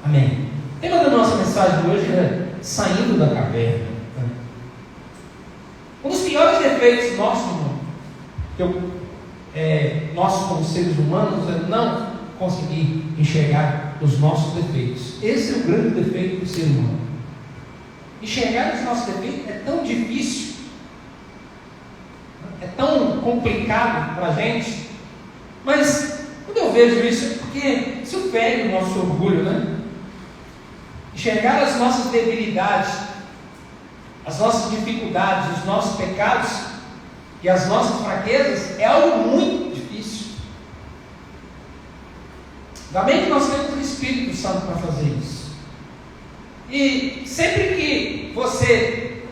Amém. O tema da nossa mensagem de hoje é saindo da caverna. Um dos piores defeitos nossos, nós como seres humanos, é não conseguir enxergar os nossos defeitos. Esse é o grande defeito do ser humano. Enxergar os nossos defeitos é tão difícil, é tão complicado para a gente, mas quando eu vejo isso é porque isso fere o nosso orgulho, né? Enxergar as nossas debilidades, as nossas dificuldades, os nossos pecados e as nossas fraquezas é algo muito difícil. Ainda bem que nós temos o Espírito Santo para fazer isso. E sempre que você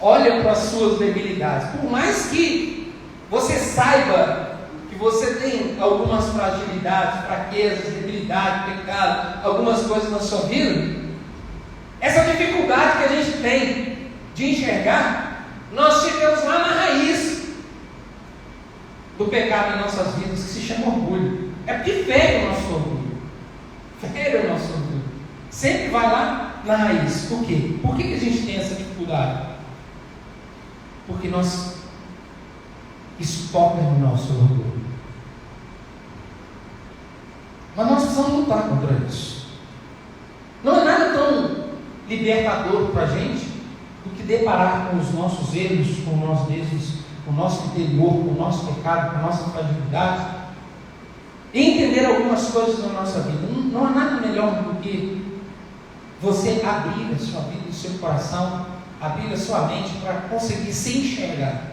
olha para as suas debilidades, por mais que você saiba que você tem algumas fragilidades, fraquezas, debilidades, pecado, algumas coisas na sua vida, essa dificuldade que a gente tem de enxergar, nós chegamos lá na raiz do pecado em nossas vidas, que se chama orgulho. É porque fere o nosso orgulho. Fere o nosso orgulho. Sempre vai lá na raiz. Por quê? Por que a gente tem essa dificuldade? Porque isso toca no nosso orgulho. Mas nós precisamos lutar contra isso. Não é nada tão libertador para a gente do que deparar com os nossos erros, com nós mesmos, com o nosso interior, com o nosso pecado, com a nossa fragilidade, e entender algumas coisas na nossa vida. Não há nada melhor do que você abrir a sua vida, o seu coração, abrir a sua mente para conseguir se enxergar.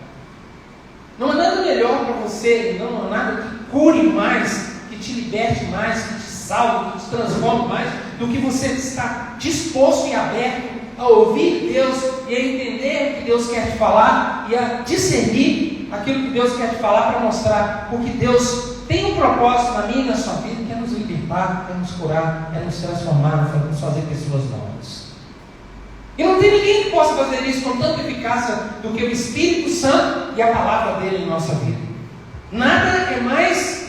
Não há nada melhor para você, não há nada que cure mais, que te liberte mais, que te salve, que te transforme mais, do que você estar disposto e aberto a ouvir Deus e a entender o que Deus quer te falar e a discernir aquilo que Deus quer te falar para mostrar, porque Deus tem um propósito na minha e na sua vida, que é nos libertar, é nos curar, é nos transformar, é nos fazer pessoas novas. E não tem ninguém que possa fazer isso com tanta eficácia do que o Espírito Santo e a palavra dele em nossa vida. Nada é mais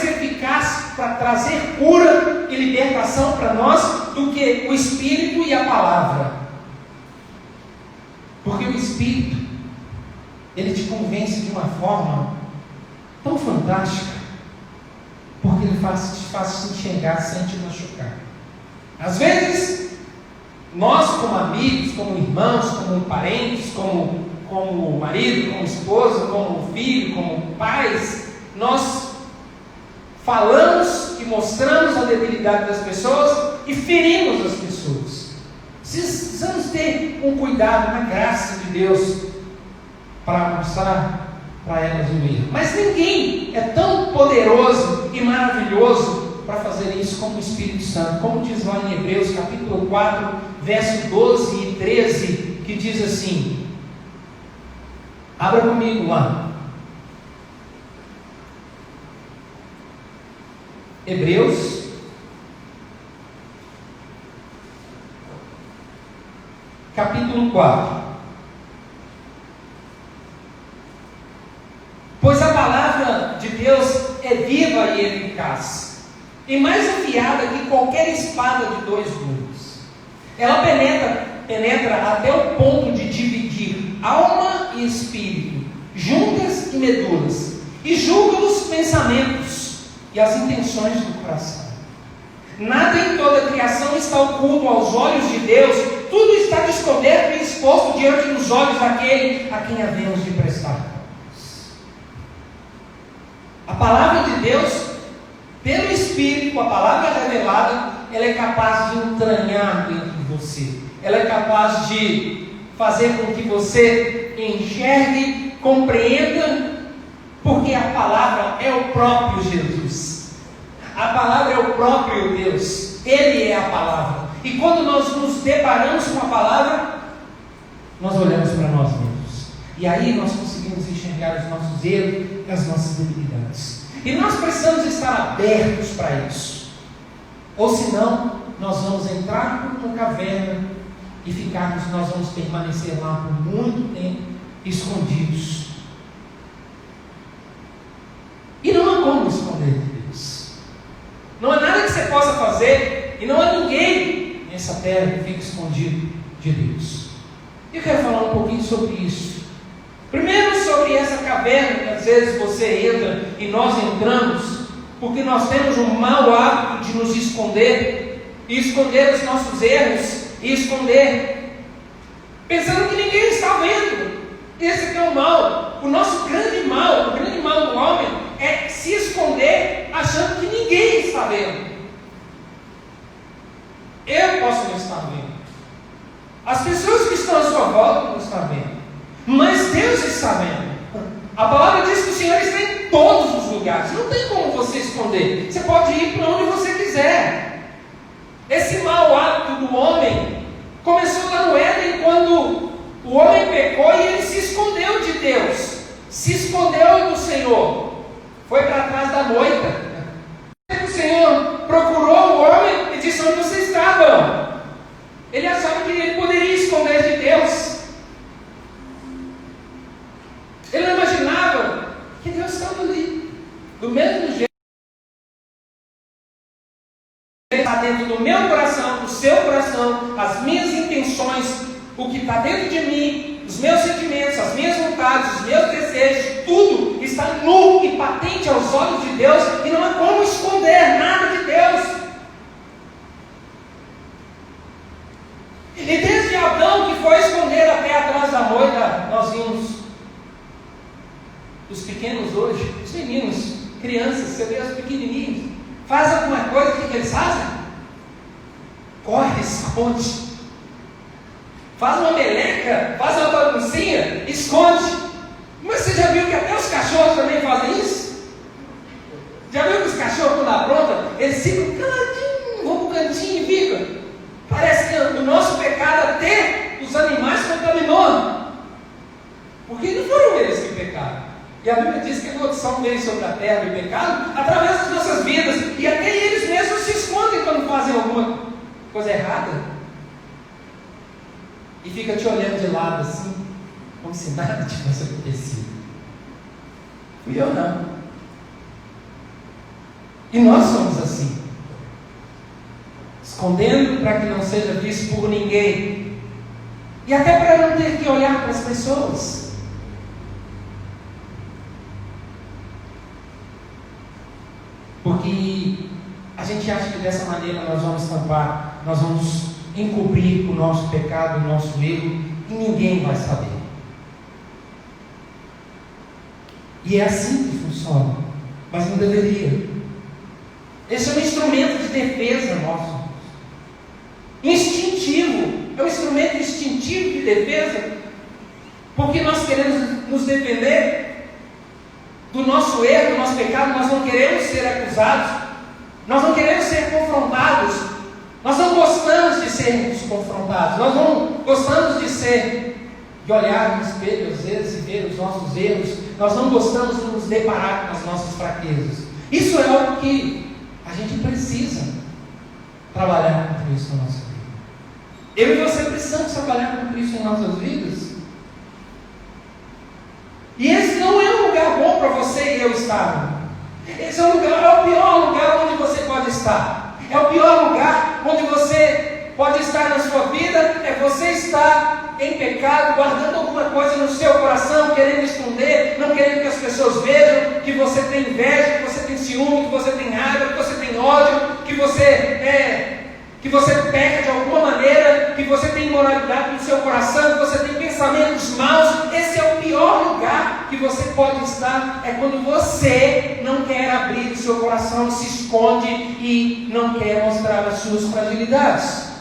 eficaz para trazer cura e libertação para nós do que o Espírito e a palavra. Porque o Espírito, ele te convence de uma forma tão fantástica, porque ele te faz se enxergar sem te machucar. Às vezes, nós como amigos, como irmãos, como parentes, como marido, como esposa, como filho, como pais, nós falamos e mostramos a debilidade das pessoas e ferimos as pessoas. Precisamos ter um cuidado, uma graça de Deus para mostrar para elas o erro. Mas ninguém é tão poderoso e maravilhoso para fazer isso como o Espírito Santo. Como diz lá em Hebreus capítulo 4, verso 12 e 13, que diz assim, abra comigo lá. Hebreus capítulo 4. Pois a palavra de Deus é viva e eficaz, e mais afiada que qualquer espada de dois gumes. Ela penetra até o ponto de dividir alma e espírito, juntas e medulas, e julga os pensamentos e as intenções do coração. Nada em toda a criação está oculto aos olhos de Deus, tudo está descoberto e exposto diante dos olhos daquele a quem havemos de prestar contas. A palavra de Deus, pelo Espírito, a palavra revelada, ela é capaz de entranhar dentro de você, ela é capaz de fazer com que você enxergue, compreenda, porque a palavra é o próprio Jesus. A palavra é o próprio Deus. Ele é a palavra. E quando nós nos deparamos com a palavra, nós olhamos para nós mesmos. E aí nós conseguimos enxergar os nossos erros e as nossas debilidades. E nós precisamos estar abertos para isso. Ou senão, nós vamos entrar numa caverna e nós vamos permanecer lá por muito tempo, escondidos. E não há como esconder de Deus. Não há nada que possa fazer, e não há ninguém nessa terra que fique escondido de Deus. Eu quero falar um pouquinho sobre isso. Primeiro, sobre essa caverna que às vezes você entra e nós entramos, porque nós temos um mau hábito de nos esconder, e esconder os nossos erros, e esconder, pensando que ninguém está vendo. Esse que é o mal. O nosso grande mal, o grande mal do homem é se esconder achando que ninguém está vendo. Eu posso não estar vendo, as pessoas que estão à sua volta não estão vendo, mas Deus está vendo. A palavra diz que o Senhor está em todos os lugares. Não tem como você esconder. Você pode ir para onde você quiser. Esse mau hábito do homem começou lá no Éden, quando o homem pecou e ele se escondeu de Deus, se escondeu do Senhor, foi para trás da moita. O Senhor procurou o homem e disse: onde você estava? Ele achava que ele poderia esconder de Deus. Ele não imaginava que Deus estava ali. Do mesmo jeito, Ele está dentro do meu coração, do seu coração, as minhas intenções, o que está dentro de mim, os meus sentimentos, as minhas vontades, os meus desejos, tudo está nu e patente aos olhos de Deus, e não há como esconder nada de Deus. E desde Adão, que foi esconder até atrás da moita, nós vimos os pequenos hoje, os meninos, crianças, você vê os pequenininhos, faz alguma coisa, o que eles fazem? Corre, esconde. Faz uma meleca, faz uma baguncinha, esconde. Mas você já viu que até os cachorros também fazem isso? Já viu que os cachorros, quando aprontam, eles ficam caladinhos, vão para o cantinho e ficam. Parece que o nosso pecado até os animais contaminou, porque não foram eles que pecaram. E a Bíblia diz que a maldição veio sobre a terra do pecado através das nossas vidas, e até eles mesmos se escondem quando fazem alguma coisa errada, e fica te olhando de lado assim, como se nada tivesse acontecido. Fui eu não. E nós somos assim, escondendo para que não seja visto por ninguém, e até para não ter que olhar para as pessoas. Porque a gente acha que dessa maneira nós vamos tampar, nós vamos encobrir o nosso pecado, o nosso erro, e ninguém vai saber. E é assim que funciona, mas não deveria. Esse é um instrumento de defesa nosso, instintivo, é um instrumento instintivo de defesa, porque nós queremos nos defender do nosso erro, do nosso pecado. Nós não queremos ser acusados, nós não queremos ser confrontados, nós não gostamos de sermos confrontados, nós não gostamos de olhar no espelho às vezes e ver os nossos erros, nós não gostamos de nos deparar com as nossas fraquezas. Isso é algo que a gente precisa trabalhar com Cristo na nossa vida. Eu e você precisamos trabalhar com Cristo em nossas vidas. E esse não é um lugar bom para você e eu estar. Esse é o pior lugar onde você pode estar. É o pior lugar onde você pode estar na sua vida. É você estar em pecado, guardando alguma coisa no seu coração, querendo esconder, não querendo que as pessoas vejam que você tem inveja, que você tem ciúme, que você tem raiva, que você tem ódio, que você peca de alguma maneira, que você tem imoralidade no seu coração, que você tem pensamentos maus. Esse é o pior lugar que você pode estar, é quando você não quer abrir o seu coração, se esconde e não quer mostrar as suas fragilidades.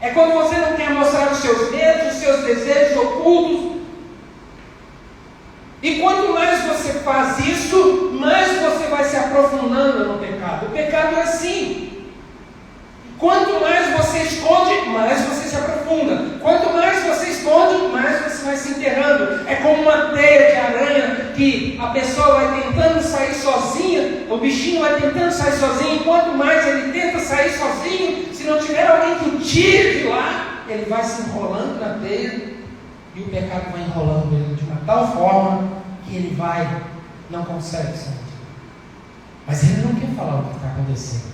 É quando você não quer mostrar os seus medos, os seus desejos ocultos. E quanto mais você faz isso, mais você vai se aprofundando no pecado. O pecado é assim. Quanto mais você esconde, mais você se aprofunda. Quanto mais você esconde, mais você vai se enterrando. É como uma teia de aranha que a pessoa vai tentando sair sozinha, o bichinho vai tentando sair sozinho, e quanto mais ele tenta sair sozinho, se não tiver alguém que o tire de lá, ele vai se enrolando na teia, e o pecado vai enrolando ele de uma tal forma que ele não consegue sair. Mas ele não quer falar o que está acontecendo.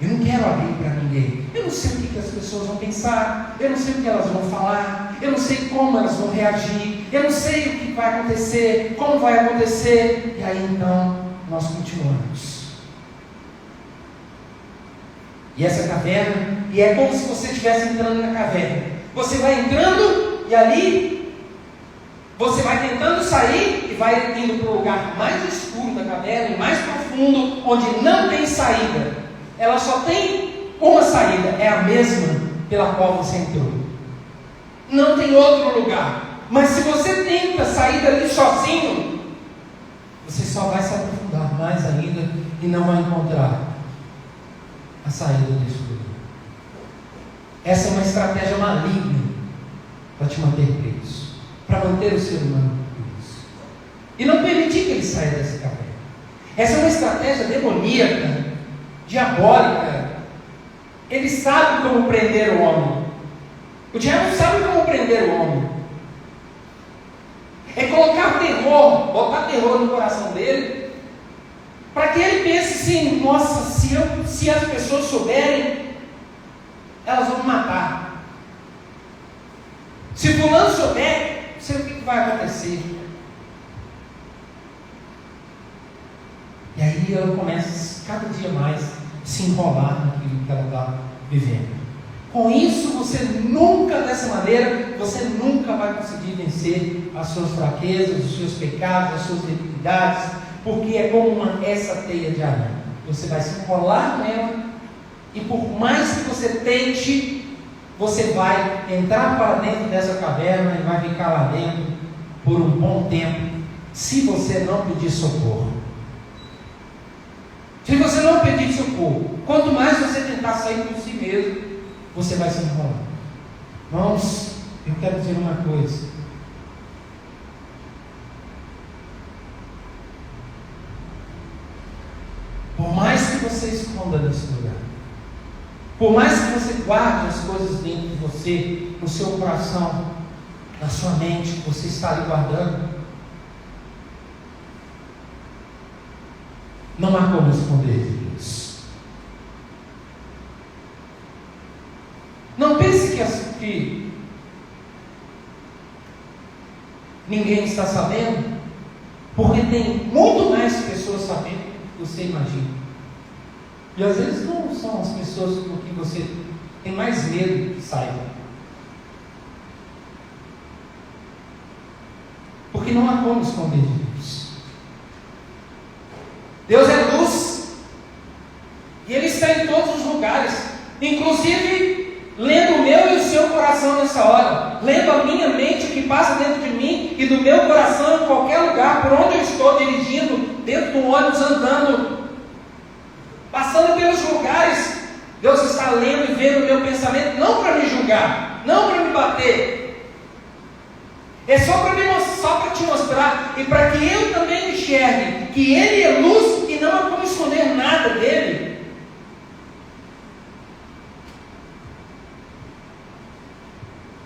Eu não quero abrir para ninguém. Eu não sei o que as pessoas vão pensar. Eu não sei o que elas vão falar. Eu não sei como elas vão reagir. Eu não sei o que vai acontecer, como vai acontecer. E aí então nós continuamos. E essa caverna, e é como se você estivesse entrando na caverna. Você vai entrando e ali você vai tentando sair e vai indo para o lugar mais escuro da caverna e mais profundo, onde não tem saída. Ela só tem uma saída, é a mesma pela qual você entrou. Não tem outro lugar. Mas se você tenta sair dali sozinho, você só vai se aprofundar mais ainda e não vai encontrar a saída desse lugar. Essa é uma estratégia maligna para te manter preso, para manter o ser humano preso e não permitir que ele saia dessa caverna. Essa é uma estratégia demoníaca, diabólica. Ele sabe como prender o homem. O diabo sabe como prender o homem. É colocar terror, botar terror no coração dele, para que ele pense assim: nossa, se as pessoas souberem, elas vão me matar. Se fulano souber, não sei o que vai acontecer. E aí ela começa cada dia mais a se enrolar naquilo que ela está vivendo. Com isso, você nunca, dessa maneira, você nunca vai conseguir vencer as suas fraquezas, os seus pecados, as suas debilidades, porque é como essa teia de aranha. Você vai se enrolar nela, e por mais que você tente, você vai entrar para dentro dessa caverna e vai ficar lá dentro por um bom tempo, se você não pedir socorro. Se você não pedir socorro, quanto mais você tentar sair por si mesmo, você vai se enrolar. Irmãos, eu quero dizer uma coisa. Por mais que você esconda nesse lugar, por mais que você guarde as coisas dentro de você, no seu coração, na sua mente, que você está ali guardando, não há como esconder de Deus. Não pense que ninguém está sabendo, porque tem muito mais pessoas sabendo do que você imagina. E às vezes não são as pessoas com que você tem mais medo que saibam. Porque não há como esconder de Deus. Deus é luz, e Ele está em todos os lugares, inclusive lendo o meu e o seu coração nessa hora, lendo a minha mente, o que passa dentro de mim e do meu coração em qualquer lugar, por onde eu estou dirigindo, dentro do ônibus, andando, passando pelos lugares. Deus está lendo e vendo o meu pensamento, não para me julgar, não para me bater, é só para te mostrar, e para que eu também enxergue que Ele é luz e não há como esconder nada dele.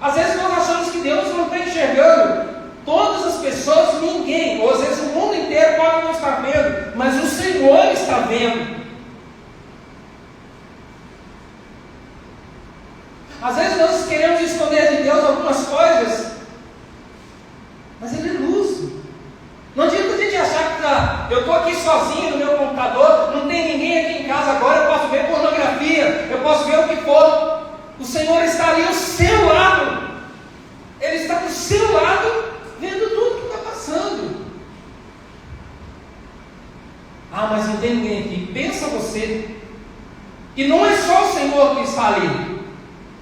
Às vezes nós achamos que Deus não está enxergando todas as pessoas, ninguém, ou às vezes o mundo inteiro pode não estar vendo, mas o Senhor está vendo. Às vezes nós queremos esconder de Deus algumas coisas, mas Ele é luz. Não adianta a gente achar que eu estou aqui sozinho no meu computador, não tem ninguém aqui em casa agora, eu posso ver pornografia, eu posso ver o que for. O Senhor está ali ao seu lado. Ele está do seu lado, vendo tudo que está passando. Ah, mas não tem ninguém aqui. Pensa você. E não é só o Senhor que está ali.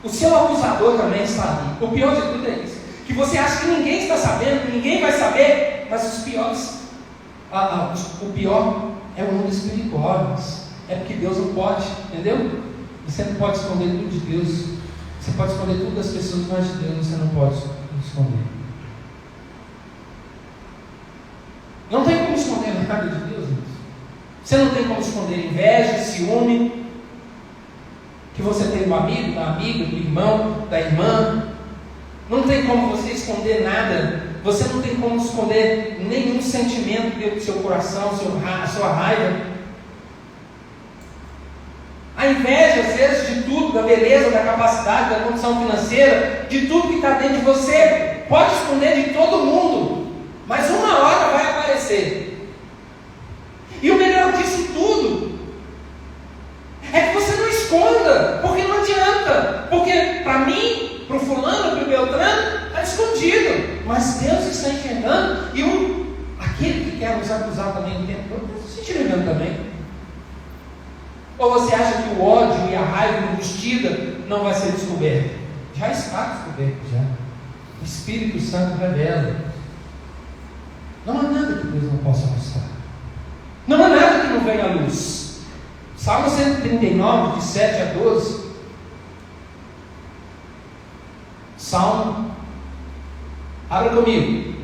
O seu acusador também está ali. O pior de tudo é isso. Que você acha que ninguém está sabendo, que ninguém vai saber, mas os piores, o pior é o mundo espiritual. É porque Deus não pode, entendeu? Você não pode esconder tudo de Deus. Você pode esconder tudo das pessoas, mas de Deus você não pode esconder. Não tem como esconder nada de Deus, irmãos. Você não tem como esconder inveja, ciúme, que você tem do amigo, da amiga, do irmão, da irmã. Não tem como você esconder nada. Você não tem como esconder nenhum sentimento dentro do seu coração, sua raiva. inveja, às vezes, de tudo, da beleza, da capacidade, da condição financeira, de tudo que está dentro de você. Pode esconder de todo mundo, mas uma hora vai aparecer. E o melhor disso tudo é que você não esconda, porque não adianta. Porque para mim, para o fulano, para o Beltrano, está escondido, mas Deus está enxergando. E aquele que quer nos acusar também o tempo todo, Deus está enxergando também. Ou você acha que o ódio e a raiva embustida não vai ser descoberto? Já está descoberto, já. O Espírito Santo revela. Não há nada que Deus não possa mostrar. Não há nada que não venha à luz. Salmo 139, de 7 a 12. Salmo. Abra comigo.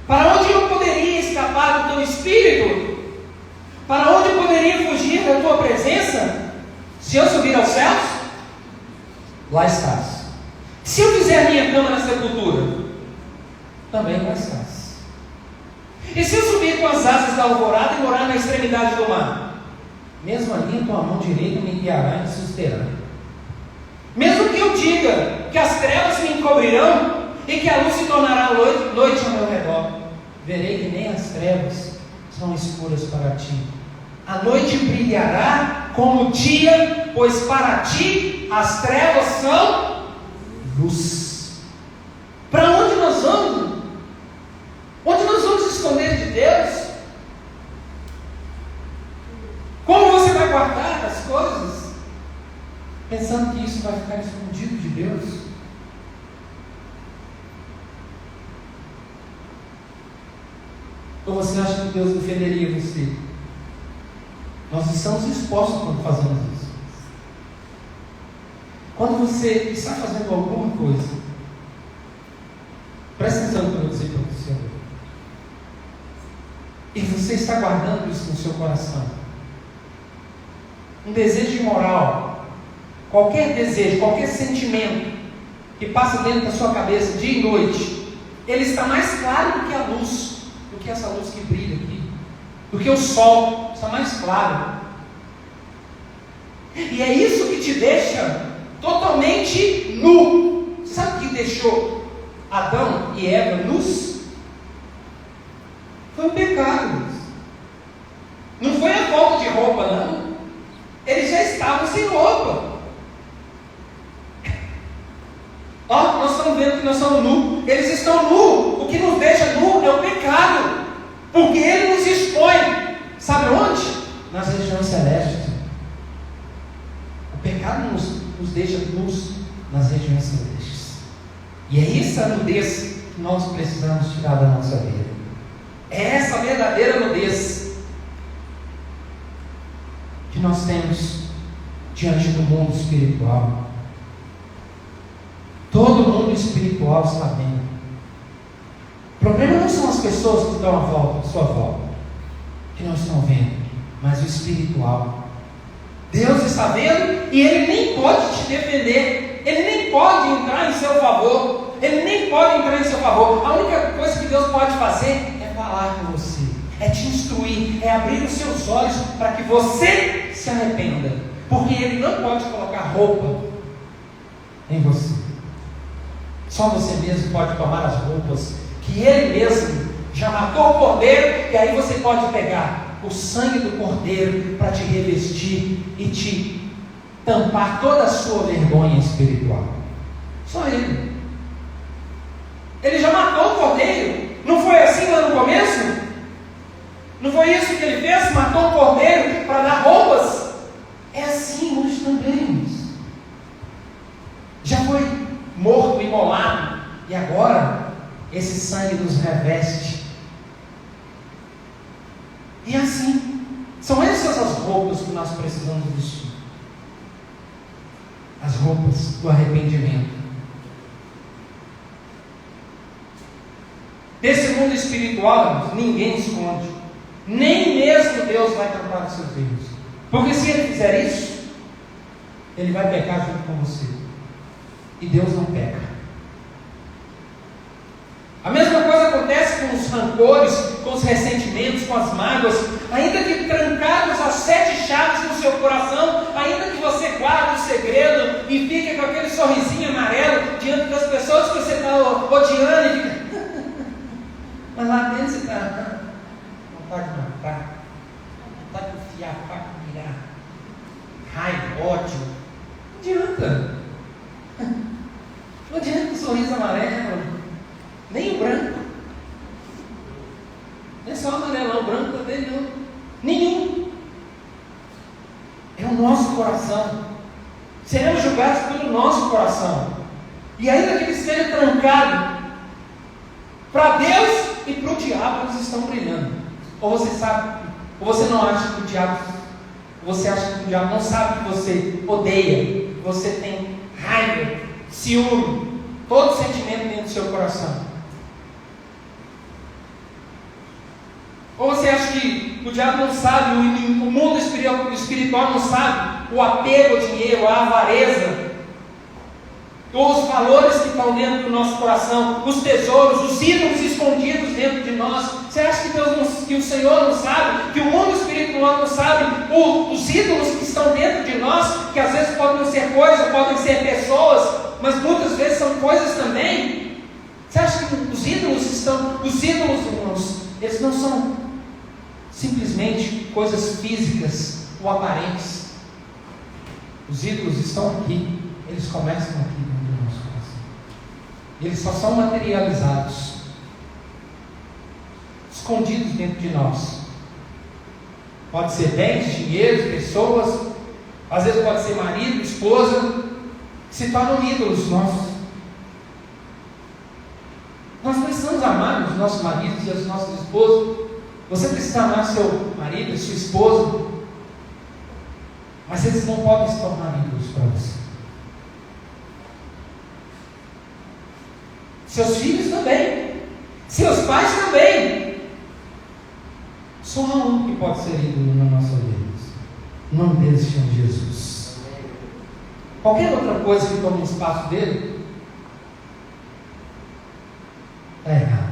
Para onde eu poderia escapar do teu espírito? Para onde eu poderia fugir da tua presença? Se eu subir aos céus, lá estás. Se eu fizer minha cama na sepultura, também lá estás. E se eu subir com as asas da alvorada e morar na extremidade do mar, mesmo ali a tua mão direita me guiará e me susterá. Mesmo que eu diga que as trevas me encobrirão e que a luz se tornará noite ao meu redor, verei que nem as trevas são escuras para ti. A noite brilhará como o dia, pois para ti as trevas são luz. Para onde nós vamos? Onde nós vamos esconder de Deus? Como você vai guardar as coisas, pensando que isso vai ficar escondido de Deus? Ou você acha que Deus defenderia você? Nós estamos expostos quando fazemos isso. Quando você está fazendo alguma coisa, presta atenção no que eu vou dizer para você. E você está guardando isso no seu coração. Um desejo imoral, qualquer desejo, qualquer sentimento que passa dentro da sua cabeça dia e noite, ele está mais claro do que a luz. Do que essa luz que brilha aqui, do que o sol, está mais claro. E é isso que te deixa totalmente nu. Sabe o que deixou Adão e Eva nus? Foi o pecado. Não foi a falta de roupa, não. Eles já estavam sem roupa. Ó, nós estamos vendo que nós somos nus. Eles estão nus. O que nos deixa nu é o pecado. Porque ele nos expõe. Sabe onde? Nas regiões celestes. O pecado nos deixa nus nas regiões celestes. E é essa nudez que nós precisamos tirar da nossa vida. É essa verdadeira nudez que nós temos diante do mundo espiritual. Todo mundo espiritual está vendo. O problema não são as pessoas que estão à sua volta, que não estão vendo, mas o espiritual. Deus está vendo e Ele nem pode te defender, Ele nem pode entrar em seu favor, Ele nem pode entrar em seu favor. A única coisa que Deus pode fazer é falar com você, é te instruir, é abrir os seus olhos para que você se arrependa, porque Ele não pode colocar roupa em você. Só você mesmo pode tomar as roupas que Ele mesmo já matou o cordeiro, e aí você pode pegar o sangue do cordeiro para te revestir e te tampar toda a sua vergonha espiritual. Só Ele. Ele já matou o cordeiro. Não foi assim lá no começo? Não foi isso que Ele fez? Matou o cordeiro para dar roupas? É assim hoje também. Já foi morto, imolado, e agora esse sangue nos reveste. E assim, são essas as roupas que nós precisamos vestir. As roupas do arrependimento. Desse mundo espiritual, ninguém esconde. Nem mesmo Deus vai tampar os seus erros. Porque se Ele fizer isso, ele vai pecar junto com você. E Deus não peca. A mesma coisa acontece com os rancores, com os ressentimentos, com as mágoas. Ainda que trancados as 7 chaves no seu coração, ainda que você guarde o segredo e fique com aquele sorrisinho amarelo diante das pessoas que você está odiando e fica mas lá dentro você está vontade de matar, vontade de enfiar a faca, mirar, raiva, ódio. Não adianta. Não adianta o sorriso amarelo, nem o branco. Não é só o amarelão, o branco também não. Nenhum. É o nosso coração. Seremos julgados pelo nosso coração. E ainda que ele esteja trancado, para Deus e para o diabo eles estão brilhando. Ou você sabe, ou você não acha que o diabo, você acha que o diabo não sabe que você odeia, que você tem raiva, ciúme, todo sentimento dentro do seu coração. Ou você acha que o diabo não sabe, o mundo espiritual não sabe o apego ao dinheiro, a avareza, os valores que estão dentro do nosso coração, os tesouros, os ídolos escondidos dentro de nós. Você acha que o Senhor não sabe, que o mundo espiritual não sabe os ídolos que estão dentro de nós, que às vezes podem ser coisas, podem ser pessoas, mas muitas vezes são coisas também. Você acha que os ídolos, irmãos, eles não são simplesmente coisas físicas ou aparentes. Os ídolos estão aqui, eles começam aqui dentro do nosso coração. Eles só são materializados, escondidos dentro de nós. Pode ser bens, dinheiro, pessoas, às vezes pode ser marido, esposa, que se tornam ídolos nossos. Nós precisamos amar os nossos maridos e as nossas esposas. Você precisa amar seu marido e sua esposa, mas eles não podem se tornar ídolos para você. Seus filhos também, seus pais também. Só há um que pode ser ídolo na nossa vida. O nome dele se chama Jesus. Qualquer outra coisa que tome espaço dele está errado.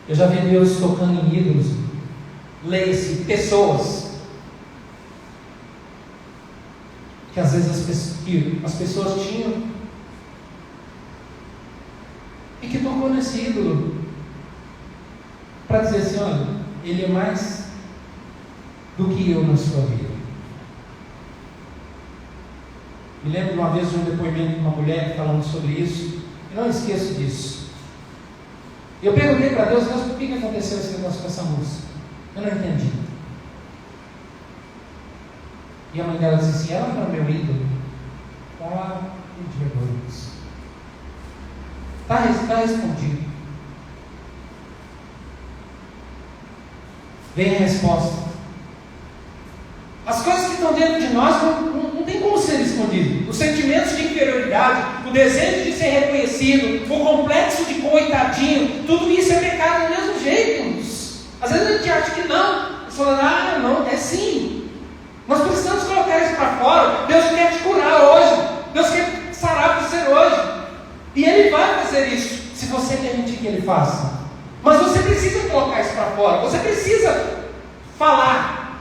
Eu já vi Deus tocando em ídolos. Leia-se, pessoas. Que às vezes as pessoas tinham. E que tocou nesse ídolo. Para dizer assim, olha, ele é mais do que eu na sua vida. Me lembro de uma vez de um depoimento de uma mulher falando sobre isso. Eu não esqueço disso. Eu perguntei para Deus, por que aconteceu esse negócio com essa moça? Eu não entendi. E a mãe dela disse assim, ela não é meu ídolo. Está respondido. Vem a resposta. As coisas que estão dentro de nós não tem como ser escondido. Os sentimentos de inferioridade, o desejo de ser reconhecido, o complexo de coitadinho, tudo isso é pecado do mesmo jeito, irmãos. Às vezes a gente acha que não. Você fala, não, é sim. Nós precisamos colocar isso para fora. Deus quer te curar hoje. Deus quer sarar você hoje. E Ele vai fazer isso, se você permitir que Ele faça. Mas você precisa colocar isso para fora. Você precisa falar.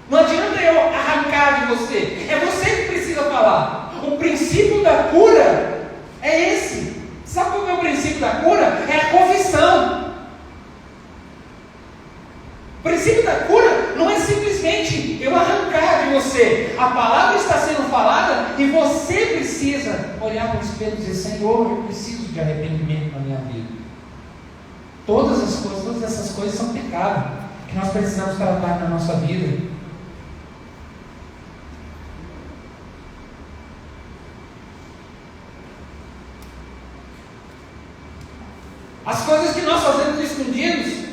Não adianta eu arrancar de você. É você que precisa falar. O princípio da cura é esse. Sabe qual é o princípio da cura? É a confissão. O princípio da cura não é simplesmente eu arrancar de você. A palavra está sendo falada e você precisa olhar para o espelho e dizer, Senhor, eu preciso de arrependimento na minha vida. Todas essas coisas são pecado que nós precisamos tratar na nossa vida. As coisas que nós fazemos escondidos,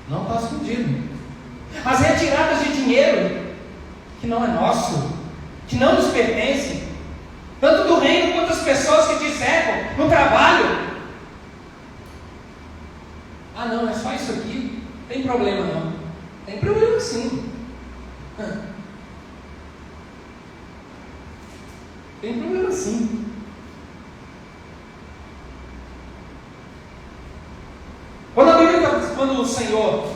não está escondido. As retiradas de dinheiro, que não é nosso, que não nos pertence, tanto do reino quanto das pessoas que te cercam, no trabalho. Ah não, é só isso aqui, tem problema não. Tem problema sim. Tem problema sim. Quando o Senhor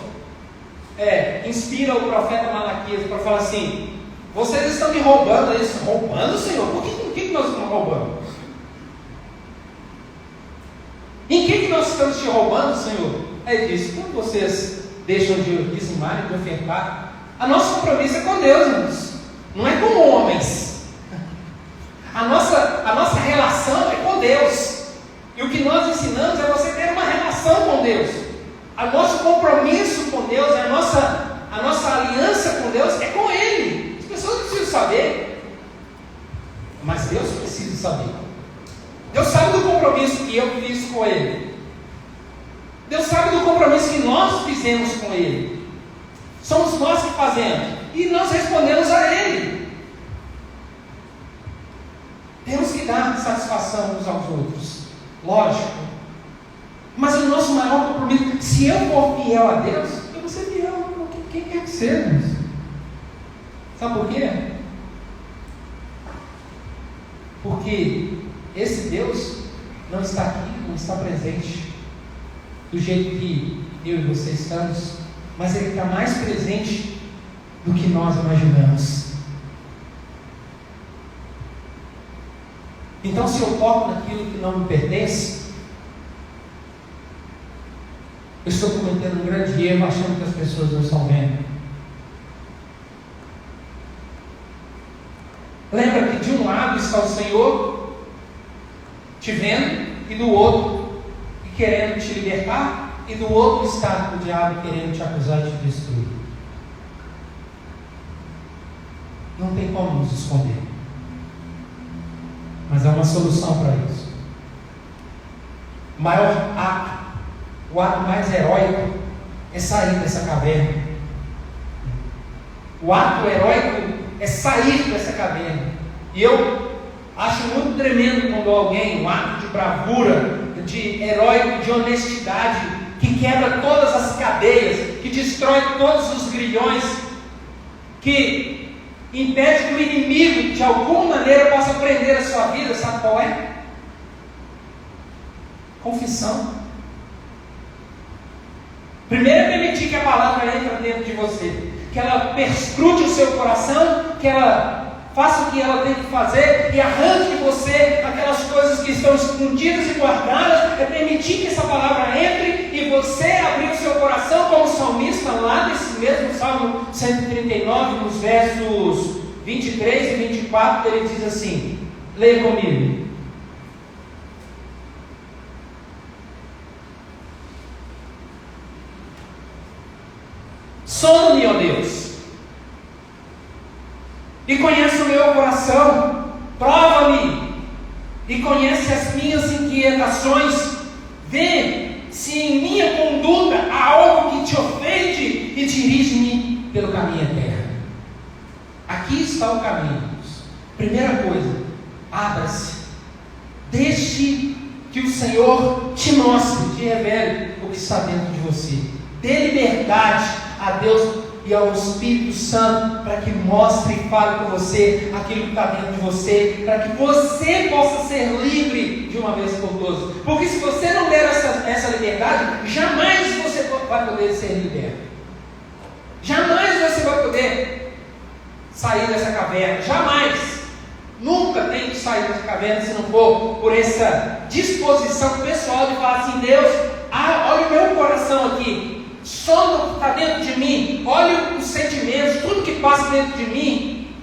inspira o profeta Malaquias para falar assim: vocês estão me roubando. Eles roubando, Senhor? Por que nós estamos roubando? Em que nós estamos te roubando, Senhor? Aí ele diz: quando vocês deixam de dizimar e de ofertar, a nosso compromisso é com Deus, irmãos, não é com homens. A nossa relação é com Deus. E o que nós ensinamos é você ter uma relação com Deus. O nosso compromisso com Deus, a nossa aliança com Deus é com Ele. As pessoas não precisam saber, mas Deus precisa saber. Deus sabe do compromisso que eu fiz com Ele. Deus sabe do compromisso que nós fizemos com Ele. Somos nós que fazemos e nós respondemos a Ele. Temos que dar satisfação uns aos outros, lógico. Mas o nosso maior compromisso, se eu for fiel a Deus, eu vou ser fiel a quem quer que seja. Sabe por quê? Porque esse Deus não está aqui, não está presente do jeito que eu e você estamos, mas Ele está mais presente do que nós imaginamos. Então, se eu toco naquilo que não me pertence, eu estou cometendo um grande erro achando que as pessoas não estão vendo. Lembra que de um lado está o Senhor te vendo, e do outro querendo te libertar, e do outro está o diabo querendo te acusar e te destruir. Não tem como nos esconder, mas há uma solução para isso. O maior ato, o ato mais heróico é sair dessa caverna. O ato heróico é sair dessa caverna. E eu acho muito tremendo quando alguém, um ato de bravura, de heróico, de honestidade, que quebra todas as cadeias, que destrói todos os grilhões, que impede que o inimigo de alguma maneira possa prender a sua vida. Sabe qual é? Confissão. Primeiro é permitir que a palavra entre dentro de você, que ela perscrute o seu coração, que ela faça o que ela tem que fazer e arranque de você aquelas coisas que estão escondidas e guardadas. É permitir que essa palavra entre e você abrir o seu coração, como o salmista lá nesse mesmo Salmo 139, nos versos 23 e 24, ele diz assim, leia comigo: sonda-me, ó Deus, e conhece o meu coração, prova-me e conhece as minhas inquietações, vê se em minha conduta há algo que te ofende e dirige-me pelo caminho eterno. Aqui está o caminho. Primeira coisa, abra-se, deixe que o Senhor te mostre, te revele o que está dentro de você. Dê liberdade a Deus e ao Espírito Santo para que mostre e fale com você aquilo que está dentro de você, para que você possa ser livre de uma vez por todas. Porque se você não der essa liberdade, jamais você vai poder ser liberto. Jamais você vai poder sair dessa caverna. Jamais. Nunca tem que sair dessa caverna se não for por essa disposição pessoal de falar assim: Deus, olha o meu coração aqui. Sonda o que está dentro de mim, olha os sentimentos, tudo que passa dentro de mim,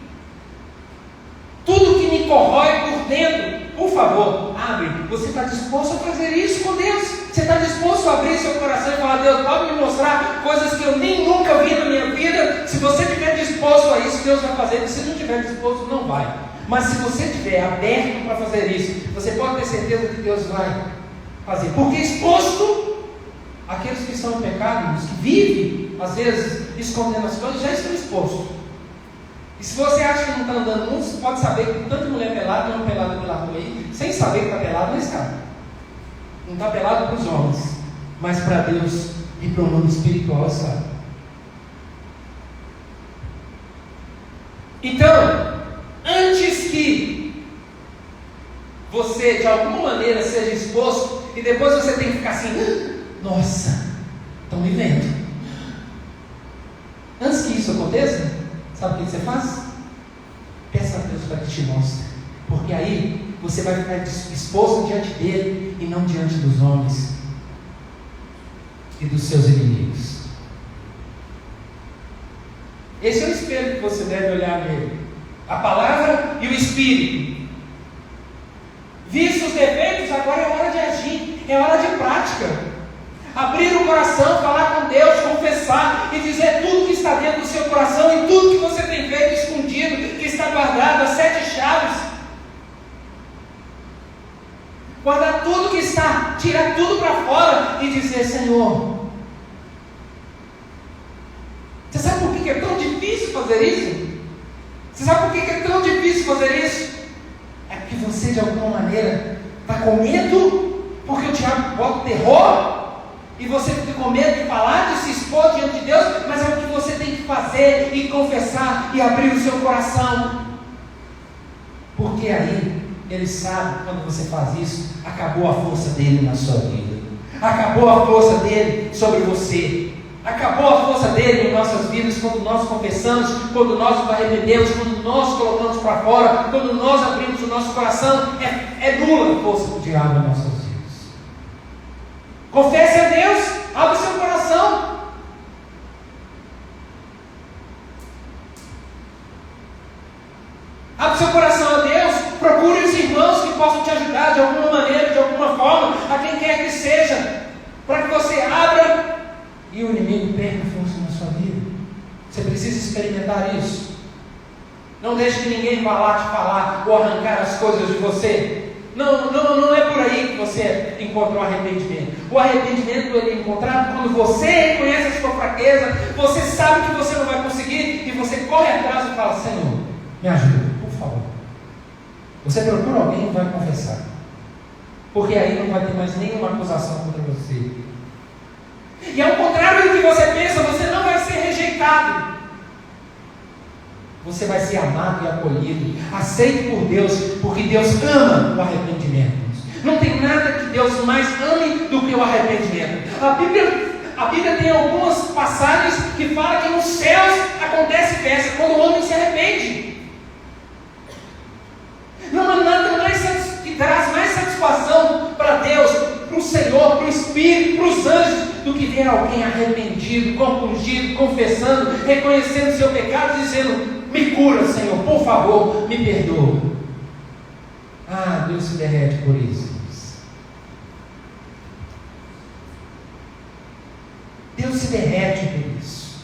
tudo que me corrói por dentro. Por favor, abre. Você está disposto a fazer isso com Deus? Você está disposto a abrir seu coração e falar: Deus, pode me mostrar coisas que eu nem nunca vi na minha vida? Se você estiver disposto a isso, Deus vai fazer. Se não estiver disposto, não vai. Mas se você estiver aberto para fazer isso, você pode ter certeza que Deus vai fazer. Porque exposto, aqueles que estão em pecado, os que vivem, às vezes, escondendo as coisas, já estão expostos. E se você acha que não está andando muito, você pode saber que tem tanta mulher pelada, não pelada pela rua aí, sem saber que está pelado na escada. Não está pelado para os homens, mas para Deus e para o mundo espiritual, sabe? Então, antes que você de alguma maneira seja exposto e depois você tem que ficar assim, nossa, estão me vendo. Antes que isso aconteça, sabe o que você faz? Peça a Deus para que te mostre, porque aí você vai ficar exposto diante dele e não diante dos homens e dos seus inimigos. Esse é o espelho que você deve olhar nele, a palavra e o Espírito. Vistos os defeitos, agora é hora de agir, é hora de prática. Abrir o coração, falar com Deus, confessar e dizer tudo que está dentro do seu coração e tudo que você tem feito escondido, que está guardado, as 7 chaves. Guardar tudo que está, tirar tudo para fora e dizer: Senhor. Você sabe por que é tão difícil fazer isso? Você sabe por que é tão difícil fazer isso? É porque você de alguma maneira está com medo, porque o diabo bota terror. E você fica com medo de falar, de se expor diante de Deus, mas é o que você tem que fazer e confessar e abrir o seu coração. Porque aí, ele sabe, quando você faz isso, acabou a força dele na sua vida. Acabou a força dele sobre você. Acabou a força dele em nossas vidas quando nós confessamos, quando nós nos arrependemos, quando nós colocamos para fora, quando nós abrimos o nosso coração. É nula a força do diabo em nossas vidas. Confesse a Deus, abre seu coração. Abre seu coração a Deus, procure os irmãos que possam te ajudar de alguma maneira, de alguma forma, a quem quer que seja, para que você abra e o inimigo perca força na sua vida. Você precisa experimentar isso. Não deixe que ninguém vá lá te falar ou arrancar as coisas de você. Não é por aí que você encontra o arrependimento. O arrependimento ele é encontrado quando você reconhece a sua fraqueza, você sabe que você não vai conseguir e você corre atrás e fala: Senhor, me ajuda, por favor. Você procura alguém e vai confessar, porque aí não vai ter mais nenhuma acusação contra você. E ao contrário do que você pensa, você não vai ser rejeitado. Você vai ser amado e acolhido, aceito por Deus, porque Deus ama o arrependimento. Não tem nada que Deus mais ame do que o arrependimento. A Bíblia tem algumas passagens que falam que nos céus acontece festa quando o homem se arrepende. Não há nada mais que traz mais satisfação para Deus, para o Senhor, para o Espírito, para os anjos, do que ver alguém arrependido, compungido, confessando, reconhecendo seu pecado, dizendo: me cura, Senhor, por favor, me perdoa. Ah, Deus se derrete por isso. Deus se derrete por isso.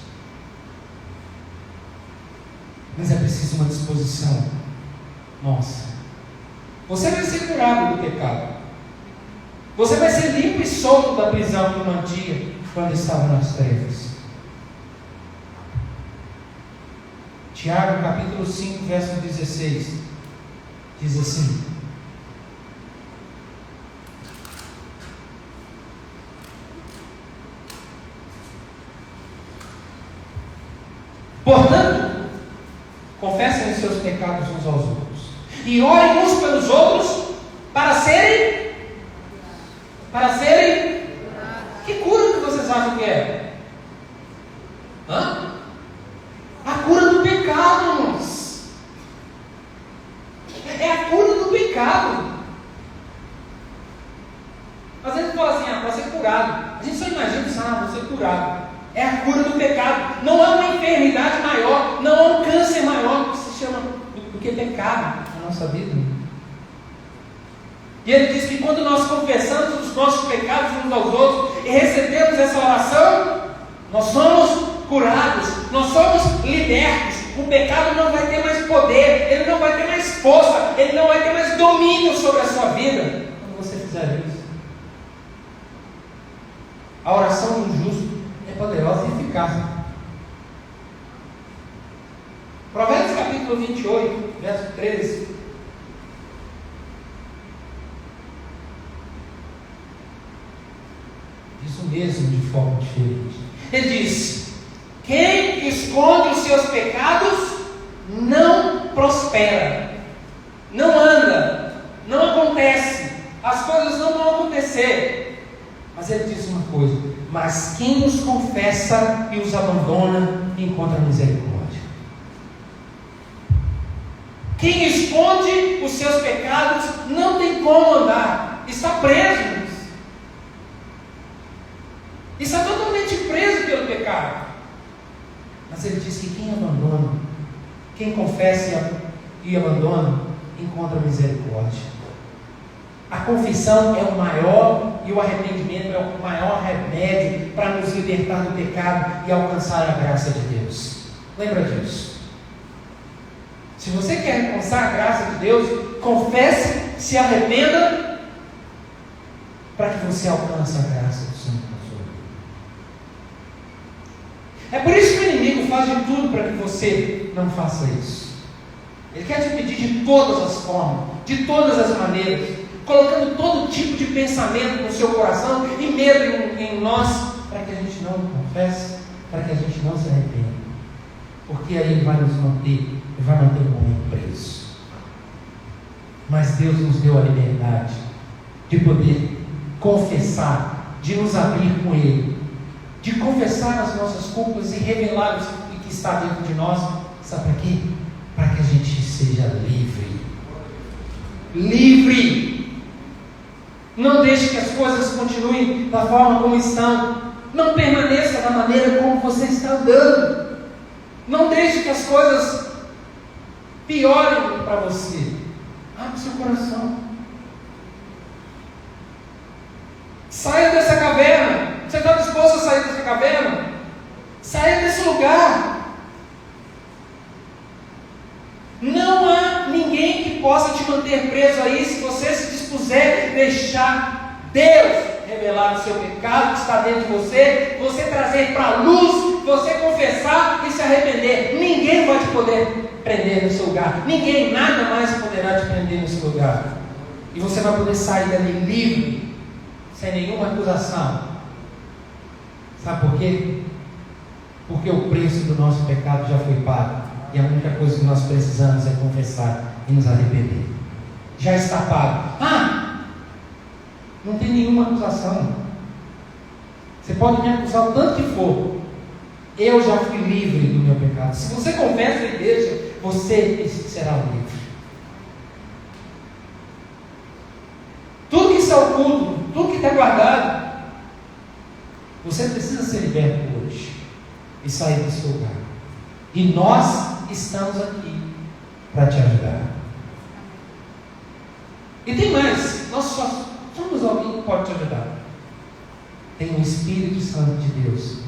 Mas é preciso uma disposição nossa. Você vai ser curado do pecado. Você vai ser limpo e solto da prisão que o mantinha quando estava nas trevas. Tiago capítulo 5, verso 16, diz assim: portanto, confessem os seus pecados uns aos outros e orem uns pelos outros para serem que cura que vocês acham que é? A cura do pecado, irmãos. É a cura do pecado. Às vezes fala assim: para ser curado. A gente só imagina vou ser curado. É a cura do pecado. Não há uma enfermidade maior, não há um câncer maior que se chama do que pecado na nossa vida. E ele diz que quando nós confessamos os nossos pecados uns aos outros e recebemos essa oração, nós somos curados, nós somos libertos. O pecado não vai ter mais poder, ele não vai ter mais força, ele não vai ter mais domínio sobre a sua vida quando você fizer isso. A oração do justo é poderosa e eficaz. Provérbios capítulo 28, verso 13. Isso mesmo, de forma diferente. Ele diz: quem esconde os seus pecados não prospera, não anda, não acontece, as coisas não vão acontecer. Mas ele diz uma coisa: mas quem os confessa e os abandona encontra misericórdia. Quem esconde os seus pecados não tem como andar, está preso. Está totalmente preso pelo pecado. Mas ele diz que quem abandona, quem confessa e abandona, encontra misericórdia. A confissão é o maior, e o arrependimento é o maior remédio para nos libertar do pecado e alcançar a graça de Deus. Lembra disso. Se você quer alcançar a graça de Deus, confesse, se arrependa, para que você alcance a graça do Senhor. É por isso que o inimigo faz de tudo para que você não faça isso. Ele quer te pedir de todas as formas, de todas as maneiras, colocando todo tipo de pensamento no seu coração e medo em nós, para que a gente não confesse, para que a gente não se arrependa. Porque aí ele vai nos manter, ele vai manter o homem preso. Mas Deus nos deu a liberdade de poder confessar, de nos abrir com Ele, de confessar as nossas culpas e revelar o que está dentro de nós. Sabe para quê? Para que a gente seja livre. Livre! Não deixe que as coisas continuem da forma como estão. Não permaneça da maneira como você está andando. Não deixe que as coisas piorem para você. Abre seu coração. Saia dessa caverna. Você está disposto a sair dessa caverna? Saia desse lugar. Não há ninguém que possa te manter preso aí se você se dispuser a deixar Deus revelar o seu pecado que está dentro de você, você trazer para a luz, você confessar e se arrepender. Ninguém vai te poder prender no seu lugar. Ninguém, nada mais poderá te prender no seu lugar. E você vai poder sair dali livre, sem nenhuma acusação. Sabe por quê? Porque o preço do nosso pecado já foi pago. E a única coisa que nós precisamos é confessar e nos arrepender. Já está pago. Não tem nenhuma acusação. Você pode me acusar o tanto que for. Eu já fui livre do meu pecado. Se você confessa e deixa, você será livre. Tudo que está oculto, tudo que está guardado, você precisa ser liberto hoje e sair do seu lugar. E nós estamos aqui para te ajudar. E tem mais, nós só somos alguém que pode te ajudar. Tem o Espírito Santo de Deus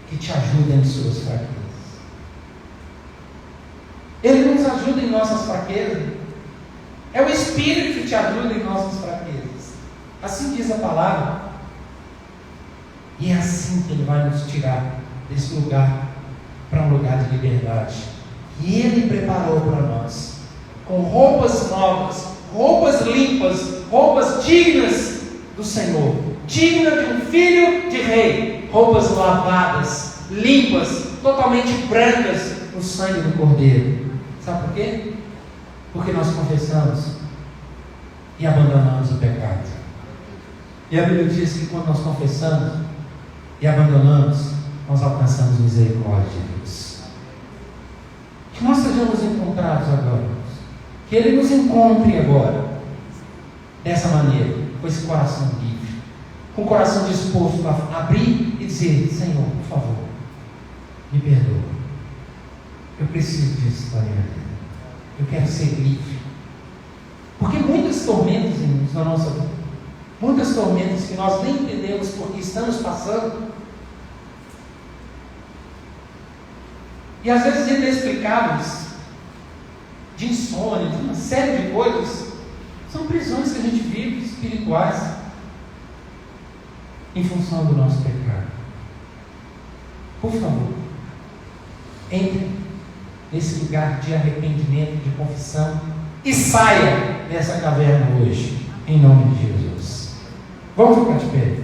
que te ajuda em suas fraquezas. Ele nos ajuda em nossas fraquezas. É o Espírito que te ajuda em nossas fraquezas. Assim diz a palavra. E é assim que Ele vai nos tirar desse lugar para um lugar de liberdade. E Ele preparou para nós, com roupas novas, roupas limpas, roupas dignas do Senhor, digna de um filho de rei, roupas lavadas, limpas, totalmente brancas no sangue do Cordeiro. Sabe por quê? Porque nós confessamos e abandonamos o pecado. E a Bíblia diz que quando nós confessamos e abandonamos, nós alcançamos misericórdia de Deus. Que nós sejamos encontrados agora, que Ele nos encontre agora, dessa maneira, com esse coração livre, com o coração disposto a abrir e dizer: Senhor, por favor, me perdoa, eu preciso disso na minha vida, eu quero ser livre. Porque muitas tormentas, irmãos, na nossa vida, muitas tormentas que nós nem entendemos porque estamos passando, e às vezes inexplicáveis, de insônia, de uma série de coisas, são prisões que a gente vive, espirituais, em função do nosso pecado. Por favor, entre nesse lugar de arrependimento, de confissão, e saia dessa caverna hoje, em nome de Jesus. Vamos ficar de pé.